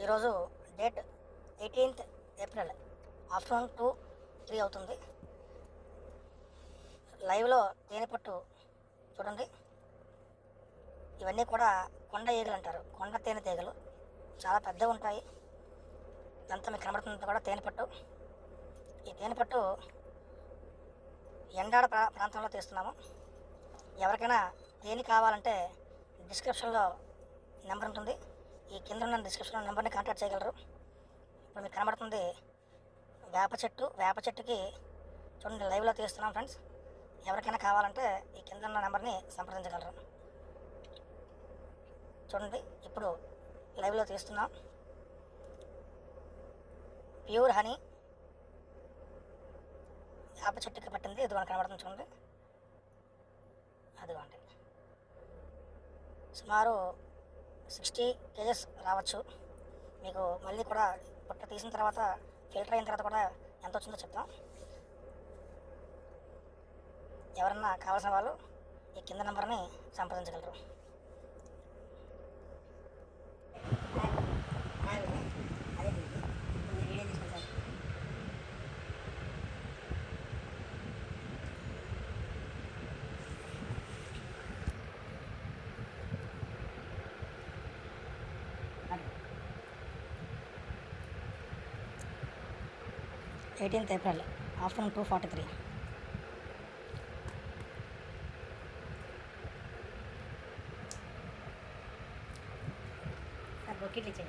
ఈరోజు date 18th April afternoon 2:03 అవుతుంది. లైవ్లో తేనెపట్టు చూడండి. ఇవన్నీ కూడా కొండ ఈగలు అంటారు. కొండ తేనె తీగలు చాలా పెద్దగా ఉంటాయి. ఇదంతా మీకు కనబడుతున్నది కూడా తేనెపట్టు. ఈ తేనెపట్టు ఎండాడ ప్రాంతంలో తీస్తున్నాము. ఎవరికైనా తేనె కావాలంటే డిస్క్రిప్షన్లో నెంబర్ ఉంటుంది. ఈ కింద ఉన్న డిస్క్రిప్షన్లో నెంబర్ని కాంటాక్ట్ చేయగలరు. ఇప్పుడు మీకు కనబడుతుంది వేప చెట్టుకి చూడండి, లైవ్లో తీస్తున్నాం ఫ్రెండ్స్. ఎవరికైనా కావాలంటే ఈ కింద ఉన్న నెంబర్ని సంప్రదించగలరు. చూడండి, ఇప్పుడు లైవ్లో తీస్తున్నాం. ప్యూర్ హనీ వేప చెట్టుకి పట్టింది. ఇదిగోండి కనబడుతుంది చూడండి. అదిగోండి, సుమారు 60 kgs రావచ్చు. మీకు మళ్ళీ కూడా పుట్ట తీసిన తర్వాత ఫిల్టర్ అయిన తర్వాత కూడా ఎంత వచ్చిందో చెప్తాం. ఎవరన్నా కావాల్సిన వాళ్ళు ఈ కింద నెంబర్ని సంప్రదించగలరు. April 18th afternoon 2:43. Bucket लीजिए